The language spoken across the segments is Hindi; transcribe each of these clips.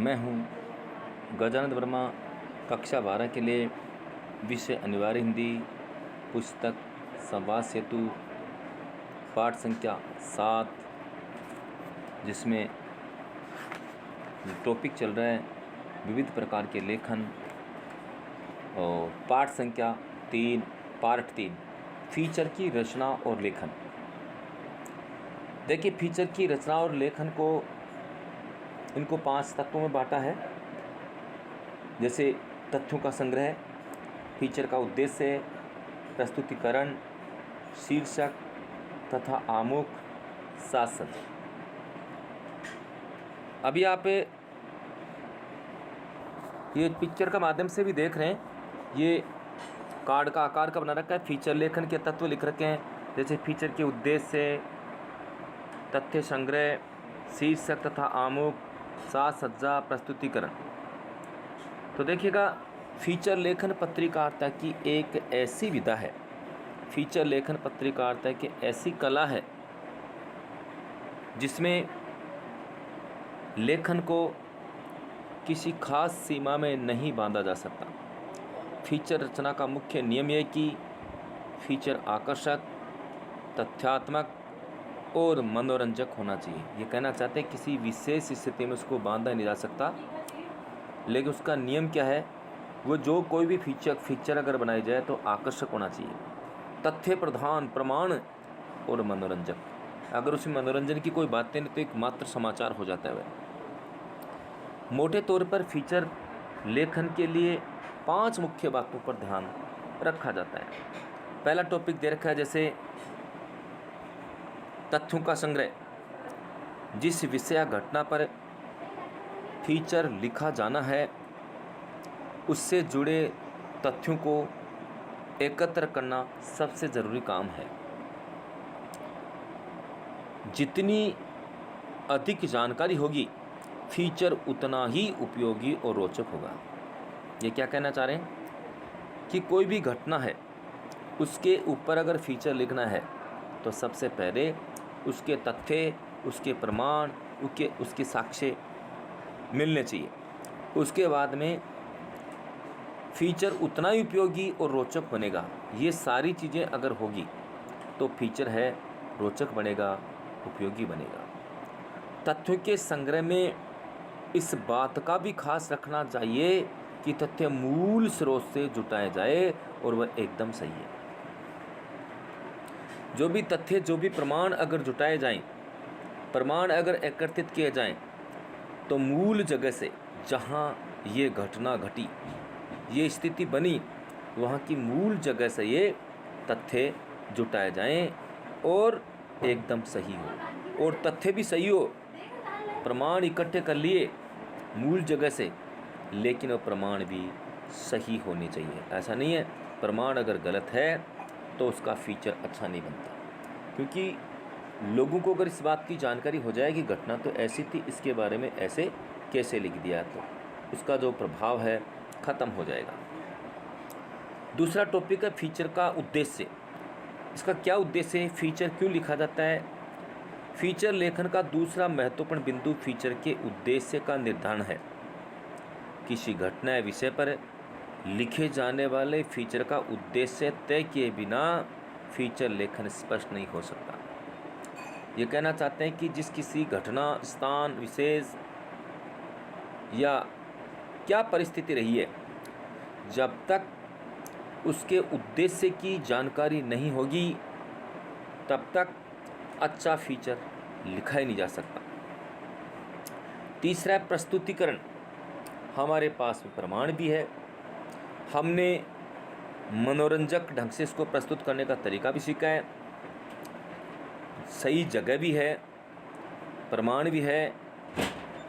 मैं हूँ गजानंद वर्मा। कक्षा 12 के लिए विषय अनिवार्य हिंदी, पुस्तक संवाद सेतु, पाठ संख्या 7, जिसमें टॉपिक चल रहा है विविध प्रकार के लेखन, और पाठ संख्या 3, पार्ट 3, फीचर की रचना और लेखन। देखिए, फीचर की रचना और लेखन को इनको 5 तत्वों में बांटा है। जैसे तथ्यों का संग्रह, फीचर का उद्देश्य, प्रस्तुतिकरण, शीर्षक तथा आमुख, सासंज। अभी आप ये पिक्चर का माध्यम से भी देख रहे हैं, ये कार्ड का आकार का बना रखा है। फीचर लेखन के तत्व लिख रखे हैं, जैसे फीचर के उद्देश्य, तथ्य संग्रह, शीर्षक तथा आमुख, साज सज्जा, प्रस्तुतिकरण। तो देखिएगा, फीचर लेखन पत्रकारिता की एक ऐसी विधा है, फीचर लेखन पत्रकारिता की ऐसी कला है जिसमें लेखन को किसी खास सीमा में नहीं बांधा जा सकता। फीचर रचना का मुख्य नियम यह कि फीचर आकर्षक, तथ्यात्मक और मनोरंजक होना चाहिए। ये कहना चाहते हैं किसी विशेष स्थिति में उसको बांधा नहीं जा सकता, लेकिन उसका नियम क्या है, वो जो कोई भी फीचर अगर बनाई जाए तो आकर्षक होना चाहिए, तथ्य प्रधान, प्रमाण और मनोरंजक। अगर उसमें मनोरंजन की कोई बातें नहीं तो एक मात्र समाचार हो जाता है वह। मोटे तौर पर फीचर लेखन के लिए 5 मुख्य बातों पर ध्यान रखा जाता है। पहला टॉपिक दे रखा है जैसे तथ्यों का संग्रह। जिस विषय या घटना पर फीचर लिखा जाना है उससे जुड़े तथ्यों को एकत्र करना सबसे ज़रूरी काम है। जितनी अधिक जानकारी होगी, फीचर उतना ही उपयोगी और रोचक होगा। ये क्या कहना चाह रहे हैं कि कोई भी घटना है, उसके ऊपर अगर फीचर लिखना है तो सबसे पहले उसके तथ्य, उसके प्रमाण, उसके साक्ष्य मिलने चाहिए। उसके बाद में फीचर उतना ही उपयोगी और रोचक बनेगा। ये सारी चीज़ें अगर होगी तो फीचर है रोचक बनेगा, उपयोगी बनेगा। तथ्यों के संग्रह में इस बात का भी खास रखना चाहिए कि तथ्य मूल स्रोत से जुटाए जाए और वह एकदम सही है। जो भी तथ्य, जो भी प्रमाण अगर जुटाए जाएं, प्रमाण अगर एकत्रित किए जाएं, तो मूल जगह से, जहां ये घटना घटी, ये स्थिति बनी, वहाँ की मूल जगह से ये तथ्य जुटाए जाएं और एकदम सही हो। और तथ्य भी सही हो, प्रमाण इकट्ठे कर लिए मूल जगह से, लेकिन वो प्रमाण भी सही होने चाहिए। ऐसा नहीं है प्रमाण अगर गलत है तो उसका फीचर अच्छा नहीं बनता, क्योंकि लोगों को अगर इस बात की जानकारी हो जाए कि घटना तो ऐसी थी, इसके बारे में ऐसे कैसे लिख दिया, तो उसका जो प्रभाव है ख़त्म हो जाएगा। दूसरा टॉपिक है फीचर का उद्देश्य। इसका क्या उद्देश्य है, फीचर क्यों लिखा जाता है। फीचर लेखन का दूसरा महत्वपूर्ण बिंदु फीचर के उद्देश्य का निर्धारण है। किसी घटना या विषय पर लिखे जाने वाले फीचर का उद्देश्य तय किए बिना फीचर लेखन स्पष्ट नहीं हो सकता। ये कहना चाहते हैं कि जिस किसी घटना, स्थान, विशेष या क्या परिस्थिति रही है, जब तक उसके उद्देश्य की जानकारी नहीं होगी तब तक अच्छा फीचर लिखा ही नहीं जा सकता। तीसरा है प्रस्तुतिकरण। हमारे पास प्रमाण भी है, हमने मनोरंजक ढंग से इसको प्रस्तुत करने का तरीका भी सीखा है, सही जगह भी है, प्रमाण भी है,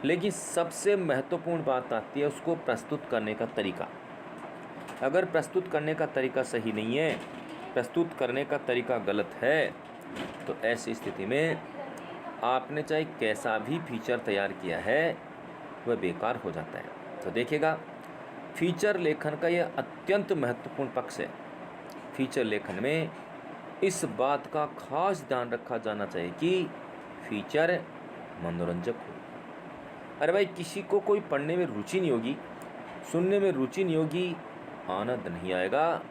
लेकिन सबसे महत्वपूर्ण बात आती है उसको प्रस्तुत करने का तरीका। अगर प्रस्तुत करने का तरीका सही नहीं है, प्रस्तुत करने का तरीका गलत है, तो ऐसी स्थिति में आपने चाहे कैसा भी फीचर तैयार किया है वह बेकार हो जाता है। तो देखिएगा, फीचर लेखन का यह अत्यंत महत्वपूर्ण पक्ष है। फीचर लेखन में इस बात का खास ध्यान रखा जाना चाहिए कि फीचर मनोरंजक हो। अरे भाई, किसी को कोई पढ़ने में रुचि नहीं होगी, सुनने में रुचि नहीं होगी, आनंद नहीं आएगा,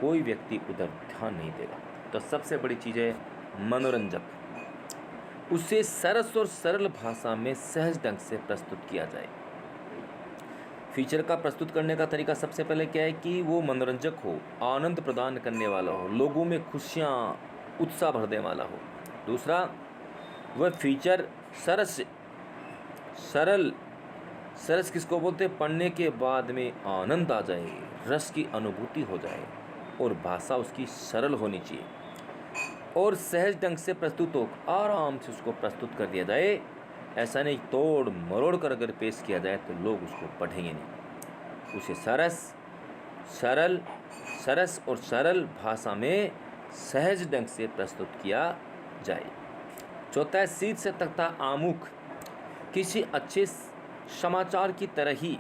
कोई व्यक्ति उधर ध्यान नहीं देगा। तो सबसे बड़ी चीज़ है मनोरंजक, उसे सरस और सरल भाषा में सहज ढंग से प्रस्तुत किया जाए। फीचर का प्रस्तुत करने का तरीका सबसे पहले क्या है कि वो मनोरंजक हो, आनंद प्रदान करने वाला हो, लोगों में खुशियाँ उत्साह भर देने वाला हो। दूसरा, वह फीचर सरस सरस किसको बोलते हैं? पढ़ने के बाद में आनंद आ जाए, रस की अनुभूति हो जाए, और भाषा उसकी सरल होनी चाहिए और सहज ढंग से प्रस्तुत हो, आराम से उसको प्रस्तुत कर दिया जाए। ऐसा नहीं तोड़ मरोड़ कर अगर पेश किया जाए तो लोग उसको पढ़ेंगे नहीं। उसे सरस और सरल भाषा में सहज ढंग से प्रस्तुत किया जाए। चौथा है शीर्षक तथा आमुख, किसी अच्छे समाचार की तरह ही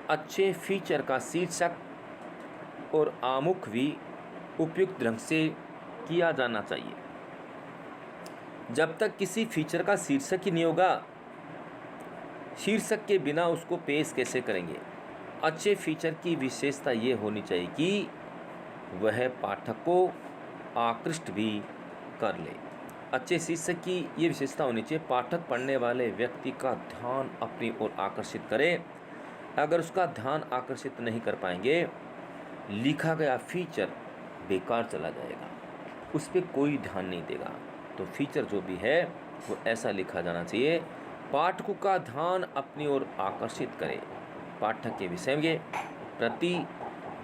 अच्छे फीचर का शीर्षक और आमुख भी उपयुक्त ढंग से किया जाना चाहिए। जब तक किसी फीचर का शीर्षक ही नहीं होगा, शीर्षक के बिना उसको पेश कैसे करेंगे? अच्छे फीचर की विशेषता ये होनी चाहिए कि वह पाठक को आकृष्ट भी कर ले। अच्छे शीर्षक की ये विशेषता होनी चाहिए, पाठक पढ़ने वाले व्यक्ति का ध्यान अपनी ओर आकर्षित करे। अगर उसका ध्यान आकर्षित नहीं कर पाएंगे, लिखा गया फीचर बेकार चला जाएगा, उस पर कोई ध्यान नहीं देगा। तो फीचर जो भी है वो ऐसा लिखा जाना चाहिए, पाठकों का ध्यान अपनी ओर आकर्षित करे, पाठक के विषय के प्रति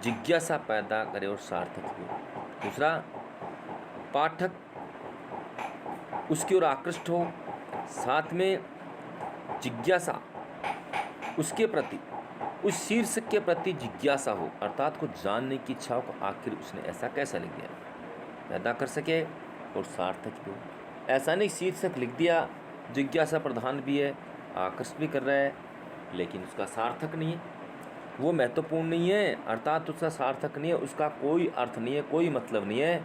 जिज्ञासा पैदा करे और सार्थक हो। दूसरा, पाठक उसकी ओर आकृष्ट हो, साथ में जिज्ञासा उसके प्रति, उस शीर्षक के प्रति जिज्ञासा हो, अर्थात कुछ जानने की इच्छा हो कि आखिर उसने ऐसा कैसा लिख दिया, पैदा कर सके और सार्थक भी हो। ऐसा नहीं शीर्षक लिख दिया, जिज्ञासा प्रधान भी है, आकर्षित भी कर रहा है, लेकिन उसका सार्थक नहीं है, वो महत्वपूर्ण नहीं है, अर्थात उसका सार्थक नहीं है, उसका कोई अर्थ नहीं है, कोई मतलब नहीं है।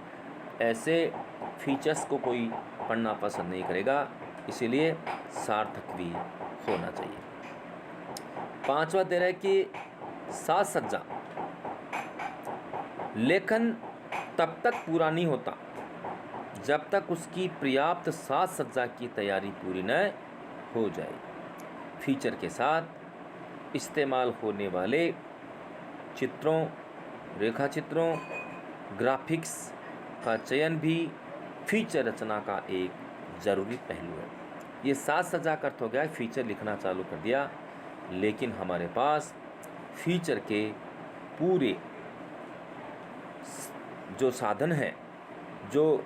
ऐसे फीचर्स को कोई पढ़ना पसंद नहीं करेगा, इसीलिए सार्थक भी होना चाहिए। पांचवा दे रहा है कि साज सज्जा, लेखन तब तक पूरा नहीं होता जब तक उसकी पर्याप्त साज सज्जा की तैयारी पूरी न हो जाए। फीचर के साथ इस्तेमाल होने वाले चित्रों, रेखाचित्रों, ग्राफिक्स का चयन भी फीचर रचना का एक ज़रूरी पहलू है। ये साज सज्जा का अर्थ हो गया फीचर लिखना चालू कर दिया, लेकिन हमारे पास फीचर के पूरे जो साधन हैं, जो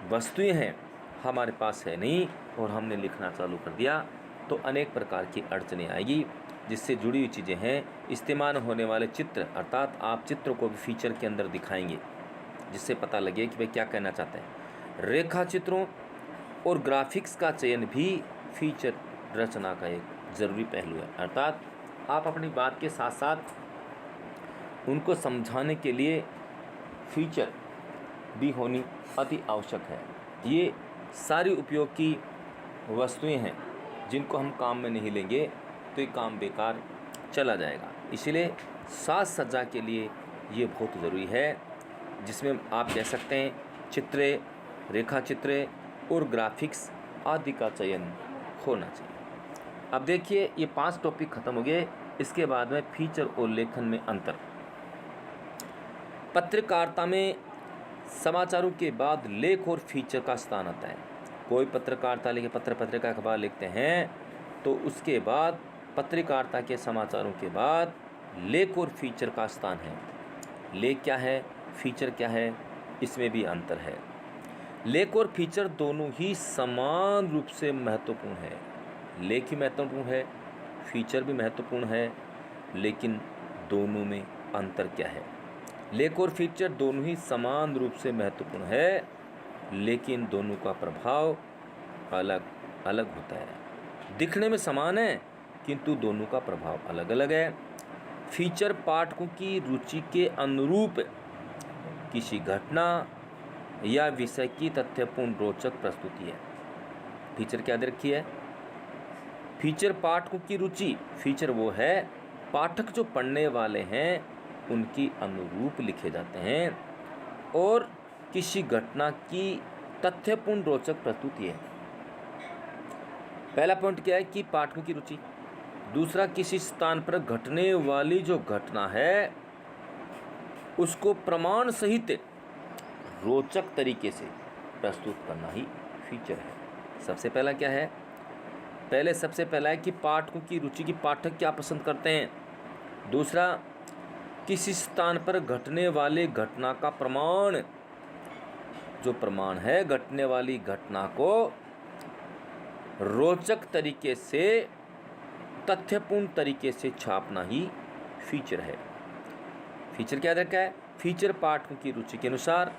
वस्तुएं हैं, हमारे पास है नहीं और हमने लिखना चालू कर दिया तो अनेक प्रकार की अड़चनें आएगी, जिससे जुड़ी हुई चीज़ें हैं। इस्तेमाल होने वाले चित्र, अर्थात आप चित्र को भी फीचर के अंदर दिखाएंगे जिससे पता लगे कि वे क्या कहना चाहते हैं। रेखा चित्रों और ग्राफिक्स का चयन भी फीचर रचना का एक ज़रूरी पहलू है, अर्थात आप अपनी बात के साथ साथ उनको समझाने के लिए फीचर भी होनी अति आवश्यक है। ये सारी उपयोग की वस्तुएं हैं जिनको हम काम में नहीं लेंगे तो ये काम बेकार चला जाएगा। इसलिए साज सज्जा के लिए ये बहुत ज़रूरी है, जिसमें आप कह सकते हैं चित्रे, रेखा चित्रे और ग्राफिक्स आदि का चयन होना चाहिए। अब देखिए ये 5 टॉपिक ख़त्म हो गए। इसके बाद में फीचर और लेखन में अंतर। पत्रकारिता में समाचारों के बाद लेख और फीचर का स्थान आता है। कोई पत्रकारिता लिखे, पत्रिका अखबार लिखते हैं तो उसके बाद पत्रकारिता के समाचारों के बाद लेख और फीचर का स्थान है। लेख क्या है, फीचर क्या है, इसमें भी अंतर है। लेख और फीचर दोनों ही समान रूप से महत्वपूर्ण है। लेख ही महत्वपूर्ण है, फीचर भी महत्वपूर्ण है, लेकिन दोनों में अंतर क्या है? लेख और फीचर दोनों ही समान रूप से महत्वपूर्ण है, लेकिन दोनों का प्रभाव अलग अलग होता है। दिखने में समान है किंतु दोनों का प्रभाव अलग अलग है। फीचर पाठकों की रुचि के अनुरूप किसी घटना या विषय की तथ्यपूर्ण रोचक प्रस्तुति है। फीचर क्या दे रखी है? फीचर पाठकों की रुचि, फीचर वो है पाठक जो पढ़ने वाले हैं उनकी अनुरूप लिखे जाते हैं। और किसी घटना की तथ्यपूर्ण रोचक प्रस्तुति है। पहला पॉइंट क्या है कि पाठकों की रुचि। दूसरा, किसी स्थान पर घटने वाली जो घटना है उसको प्रमाण सहित रोचक तरीके से प्रस्तुत करना ही फीचर है। सबसे पहला क्या है, सबसे पहला है कि पाठकों की रुचि की पाठक क्या पसंद करते हैं। दूसरा, किसी स्थान पर घटने वाले घटना का प्रमाण, जो प्रमाण है घटने वाली घटना को रोचक तरीके से, तथ्यपूर्ण तरीके से छापना ही फीचर है। फीचर क्या रखा है, फीचर पाठकों की रुचि के अनुसार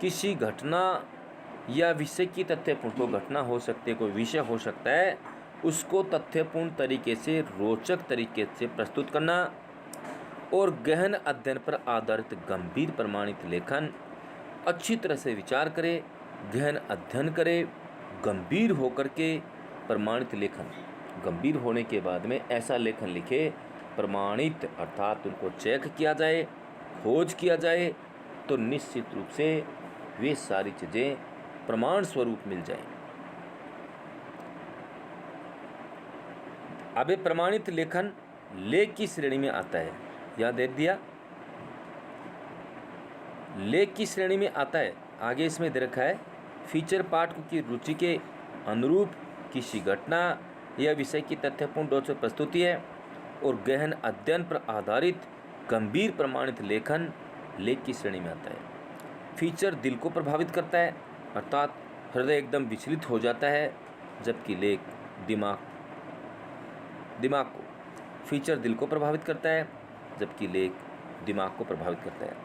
किसी घटना या विषय की तथ्यपूर्ण, को घटना हो सकती है, कोई विषय हो सकता है, उसको तथ्यपूर्ण तरीके से रोचक तरीके से प्रस्तुत करना। और गहन अध्ययन पर आधारित गंभीर प्रमाणित लेखन, अच्छी तरह से विचार करे, गहन अध्ययन करे, गंभीर होकर के प्रमाणित लेखन, गंभीर होने के बाद में ऐसा लेखन लिखे प्रमाणित, अर्थात उनको चेक किया जाए, खोज किया जाए, तो निश्चित रूप से वे सारी चीज़ें प्रमाण स्वरूप मिल जाएं। अब प्रमाणित लेखन लेख की श्रेणी में आता है, याद दे दिया, लेख की श्रेणी में आता है। आगे इसमें दे रखा है, फीचर पाठकों की रुचि के अनुरूप किसी घटना या विषय की तथ्यपूर्ण रोचक प्रस्तुति है और गहन अध्ययन पर आधारित गंभीर प्रमाणित लेखन लेख की श्रेणी में आता है। फीचर दिल को प्रभावित करता है, अर्थात हृदय एकदम विचलित हो जाता है, जबकि लेख दिमाग को, फीचर दिल को प्रभावित करता है जबकि लेख दिमाग को प्रभावित करता है।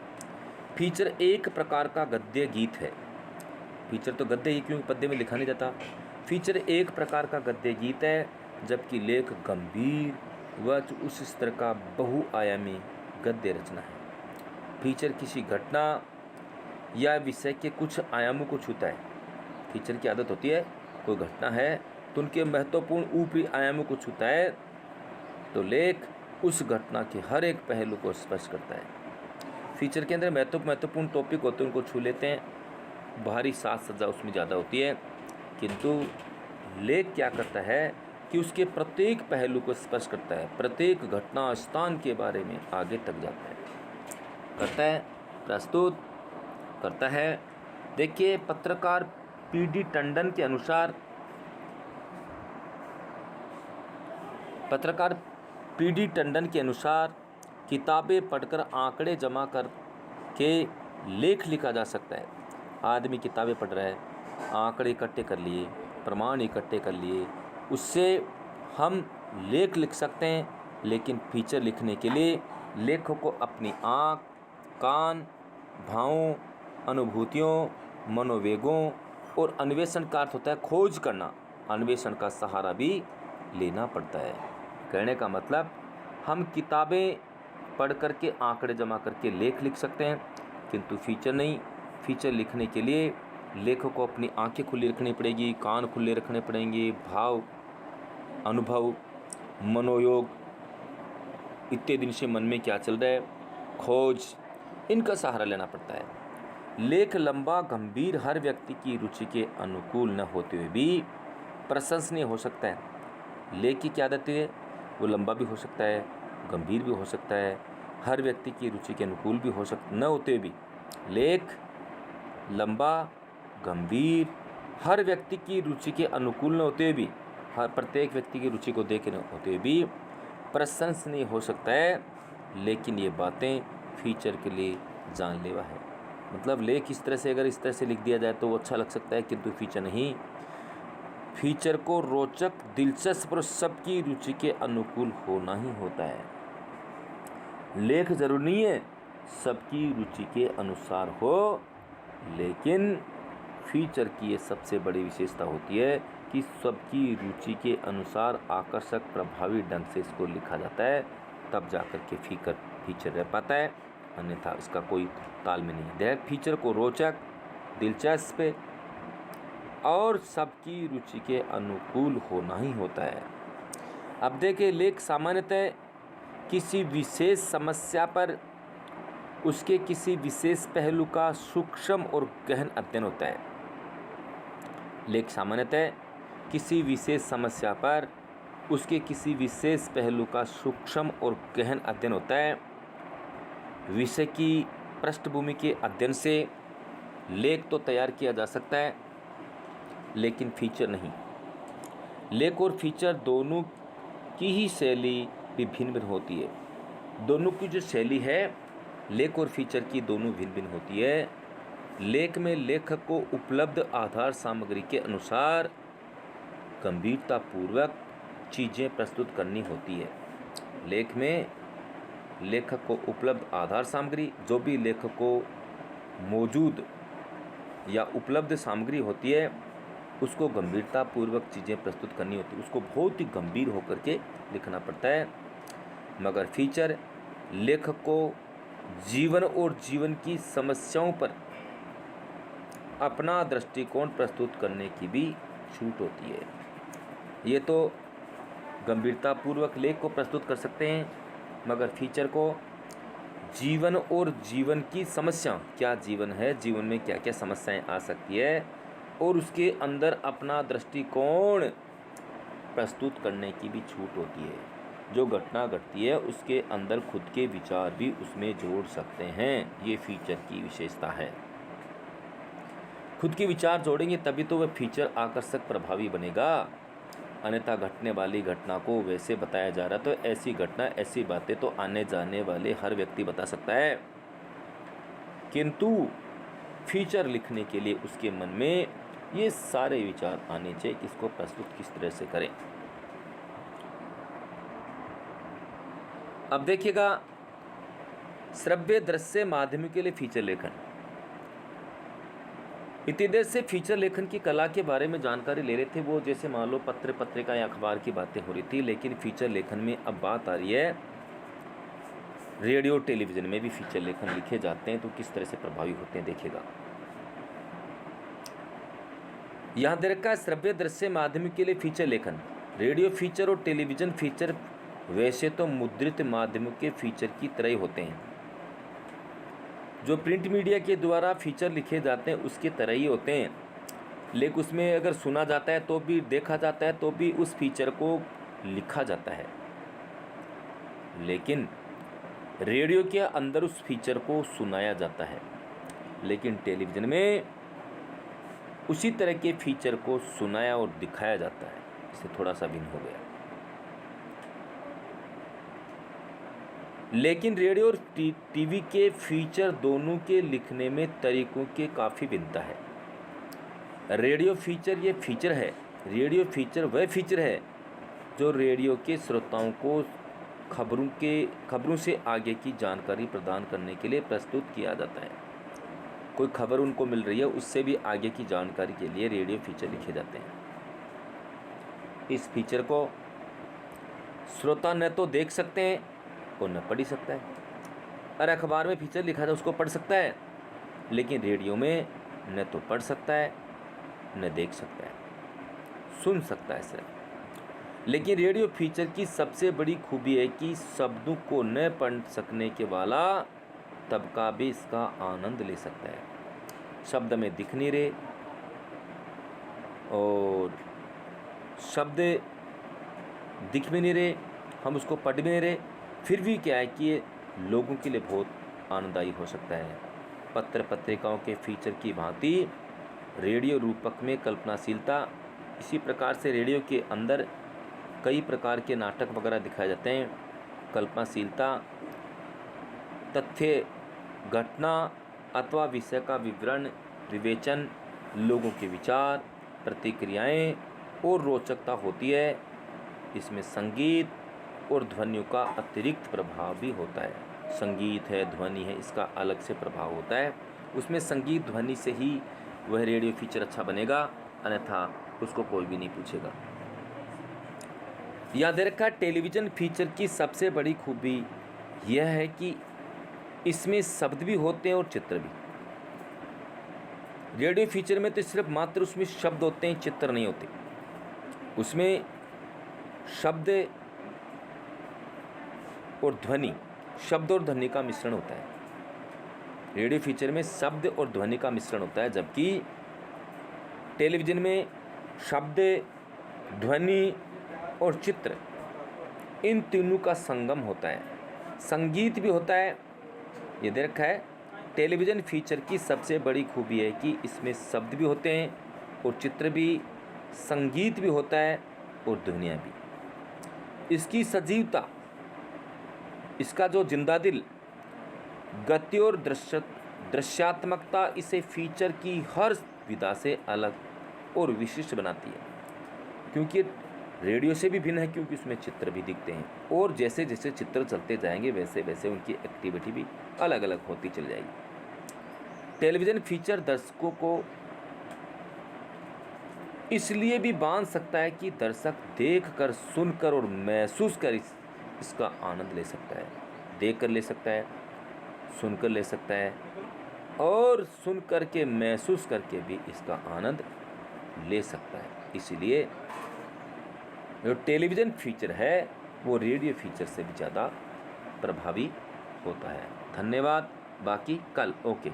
फीचर एक प्रकार का गद्य गीत है। फीचर तो गद्य ही, क्योंकि पद्य में लिखा नहीं जाता। फीचर एक प्रकार का गद्य गीत है, जबकि लेख गंभीर व उस स्तर का बहुआयामी गद्य रचना है। फीचर किसी घटना या विषय के कुछ आयामों को छूता है। फीचर की आदत होती है, कोई घटना है तो उनके महत्वपूर्ण ऊपरी आयामों को छूता है, तो लेख उस घटना के हर एक पहलू को स्पष्ट करता है। फीचर के अंदर महत्वपूर्ण टॉपिक होते हैं, उनको छू लेते हैं, बाहरी साज सज्जा उसमें ज़्यादा होती है, किंतु लेख क्या करता है कि उसके प्रत्येक पहलू को स्पष्ट करता है, प्रत्येक घटना स्थान के बारे में आगे तक जाता है, करता है, प्रस्तुत करता है। देखिए, पत्रकार पीडी टंडन के अनुसार, पत्रकार पीडी टंडन के अनुसार किताबें पढ़कर आंकड़े जमा कर के लेख लिखा जा सकता है। आदमी किताबें पढ़ रहा है, आंकड़े इकट्ठे कर लिए, प्रमाण इकट्ठे कर लिए, उससे हम लेख लिख सकते हैं। लेकिन फीचर लिखने के लिए लेखक को अपनी आँख, कान, भावों, अनुभूतियों, मनोवेगों और अन्वेषण का अर्थ होता है खोज करना, अन्वेषण का सहारा भी लेना पड़ता है। कहने का मतलब, हम किताबें पढ़ करके आंकड़े जमा करके लेख लिख सकते हैं, किंतु फीचर नहीं। फीचर लिखने के लिए लेखक को अपनी आंखें खुली रखनी पड़ेगी, कान खुले रखने पड़ेंगे, भाव, अनुभव, मनोयोग इत्यादि से मन में क्या चल रहा है, खोज, इनका सहारा लेना पड़ता है। लेख लंबा, गंभीर, हर व्यक्ति की रुचि के अनुकूल न होते हुए भी प्रशंसनीय हो सकता है। लेख की क्या आदत है, वो लंबा भी हो सकता है, गंभीर भी हो सकता है, हर व्यक्ति की रुचि के अनुकूल भी हो सकता न होते हुए भी। लेख लंबा, गंभीर, हर व्यक्ति की रुचि के अनुकूल न होते हुए भी, हर प्रत्येक व्यक्ति की रुचि को देख न होते हुए भी प्रशंसनीय हो सकता है। लेकिन ये बातें फीचर के लिए जानलेवा है। मतलब लेख इस तरह से, अगर इस तरह से लिख दिया जाए तो वो अच्छा लग सकता है, किंतु फीचर नहीं। फीचर को रोचक, दिलचस्प और सबकी रुचि के अनुकूल होना ही होता है। लेख जरूरी नहीं है सबकी रुचि के अनुसार हो, लेकिन फीचर की ये सबसे बड़ी विशेषता होती है कि सबकी रुचि के अनुसार आकर्षक, प्रभावी ढंग से इसको लिखा जाता है, तब जाकर के फीचर रह पाता है, अन्यथा इसका कोई तालमेल नहीं है। फीचर को रोचक, दिलचस्प और सबकी रुचि के अनुकूल होना ही होता है। अब देखिए, लेख सामान्यतः किसी विशेष समस्या पर उसके किसी विशेष पहलू का सूक्ष्म और गहन अध्ययन होता है। लेख सामान्यतः किसी विशेष समस्या पर उसके किसी विशेष पहलू का सूक्ष्म और गहन अध्ययन होता है। विषय की पृष्ठभूमि के अध्ययन से लेख तो तैयार किया जा सकता है, लेकिन फीचर नहीं। लेख और फीचर दोनों की ही शैली भी भिन्न भिन्न होती है। दोनों की जो शैली है लेख और फीचर की, दोनों भिन्न भिन्न होती है। लेख में लेखक को उपलब्ध आधार सामग्री के अनुसार गंभीरतापूर्वक चीज़ें प्रस्तुत करनी होती है। लेख में लेखक को उपलब्ध आधार सामग्री, जो भी लेखक को मौजूद या उपलब्ध सामग्री होती है, उसको गंभीरतापूर्वक चीज़ें प्रस्तुत करनी होती है। उसको बहुत ही गंभीर होकर के लिखना पड़ता है। मगर फीचर लेखक को जीवन और जीवन की समस्याओं पर अपना दृष्टिकोण प्रस्तुत करने की भी छूट होती है। ये तो गंभीरतापूर्वक लेख को प्रस्तुत कर सकते हैं, मगर फीचर को जीवन और जीवन की समस्या, क्या जीवन है, जीवन में क्या क्या समस्याएं आ सकती है, और उसके अंदर अपना दृष्टिकोण प्रस्तुत करने की भी छूट होती है। जो घटना घटती है उसके अंदर खुद के विचार भी उसमें जोड़ सकते हैं। ये फीचर की विशेषता है। खुद के विचार जोड़ेंगे तभी तो वह फीचर आकर्षक प्रभावी बनेगा। अन्यथा घटने वाली घटना को वैसे बताया जा रहा, तो ऐसी घटना, ऐसी बातें तो आने जाने वाले हर व्यक्ति बता सकता है, किंतु फीचर लिखने के लिए उसके मन में ये सारे विचार आने चाहिए कि इसको प्रस्तुत किस तरह से करें। अब देखिएगा, श्रव्य दृश्य माध्यम के लिए फीचर लेखन। इतनी देर से फीचर लेखन की कला के बारे में जानकारी ले रहे थे, वो जैसे मान लो पत्र पत्रिका या अखबार की बातें हो रही थी, लेकिन फीचर लेखन में अब बात आ रही है रेडियो टेलीविज़न में भी फीचर लेखन लिखे जाते हैं, तो किस तरह से प्रभावी होते हैं देखिएगा। यहाँ दे रखा है श्रव्य दृश्य माध्यम के लिए फीचर लेखन। रेडियो फीचर और टेलीविज़न फीचर वैसे तो मुद्रित माध्यम के फीचर की तरह ही होते हैं। जो प्रिंट मीडिया के द्वारा फीचर लिखे जाते हैं उसके तरह ही होते हैं, लेकिन उसमें अगर सुना जाता है तो भी, देखा जाता है तो भी उस फीचर को लिखा जाता है। लेकिन रेडियो के अंदर उस फीचर को सुनाया जाता है, लेकिन टेलीविज़न में उसी तरह के फीचर को सुनाया और दिखाया जाता है। इससे थोड़ा सा भिन्न हो गया। लेकिन रेडियो और टीवी के फीचर दोनों के लिखने में तरीकों के काफ़ी भिन्नता है। रेडियो फीचर ये फीचर है, रेडियो फीचर वह फीचर है जो रेडियो के श्रोताओं को खबरों से आगे की जानकारी प्रदान करने के लिए प्रस्तुत किया जाता है। कोई खबर उनको मिल रही है, उससे भी आगे की जानकारी के लिए रेडियो फीचर लिखे जाते हैं। इस फीचर को श्रोता न तो देख सकते हैं और न पढ़ ही सकता है। अरे अखबार में फीचर लिखा था उसको पढ़ सकता है, लेकिन रेडियो में न तो पढ़ सकता है न देख सकता है, सुन सकता है सिर्फ। लेकिन रेडियो फीचर की सबसे बड़ी खूबी है कि शब्दों को न पढ़ सकने के वाला तबका भी इसका आनंद ले सकता है। शब्द में दिख नहीं रहे और शब्द दिख भी नहीं रहे, हम उसको पढ़ भी नहीं रहे, फिर भी क्या है कि ये लोगों के लिए बहुत आनंददायी हो सकता है। पत्र पत्रिकाओं के फीचर की भांति रेडियो रूपक में कल्पनाशीलता, इसी प्रकार से रेडियो के अंदर कई प्रकार के नाटक वगैरह दिखाए जाते हैं। कल्पनाशीलता तथ्य, घटना अथवा विषय का विवरण, विवेचन, लोगों के विचार, प्रतिक्रियाएं और रोचकता होती है। इसमें संगीत और ध्वनियों का अतिरिक्त प्रभाव भी होता है। संगीत है, ध्वनि है, इसका अलग से प्रभाव होता है। उसमें संगीत ध्वनि से ही वह रेडियो फीचर अच्छा बनेगा, अन्यथा उसको कोई भी नहीं पूछेगा। याद रखा, टेलीविज़न फीचर की सबसे बड़ी खूबी यह है कि इसमें शब्द भी होते हैं और चित्र भी। रेडियो फीचर में तो सिर्फ मात्र उसमें शब्द होते हैं, चित्र नहीं होते। उसमें शब्द और ध्वनि, शब्द और ध्वनि का मिश्रण होता है। रेडियो फीचर में शब्द और ध्वनि का मिश्रण होता है, जबकि टेलीविज़न में शब्द, ध्वनि और चित्र, इन तीनों का संगम होता है। संगीत भी होता है। ये दे रखा है, टेलीविज़न फीचर की सबसे बड़ी खूबी है कि इसमें शब्द भी होते हैं और चित्र भी, संगीत भी होता है और ध्वनियाँ भी। इसकी सजीवता, इसका जो जिंदा दिल, गति और दृश्यात्मकता इसे फीचर की हर विधा से अलग और विशिष्ट बनाती है, क्योंकि रेडियो से भी भिन्न है, क्योंकि उसमें चित्र भी दिखते हैं और जैसे जैसे चित्र चलते जाएंगे वैसे वैसे उनकी एक्टिविटी भी अलग अलग होती चली जाएगी। टेलीविज़न फीचर दर्शकों को इसलिए भी बांध सकता है कि दर्शक देखकर, सुनकर और महसूस कर इसका आनंद ले सकता है। देखकर ले सकता है, सुनकर ले सकता है और सुन कर के, महसूस करके भी इसका आनंद ले सकता है। इसलिए जो टेलीविज़न फीचर है वो रेडियो फीचर से भी ज़्यादा प्रभावी होता है। धन्यवाद। बाकी कल। ओके।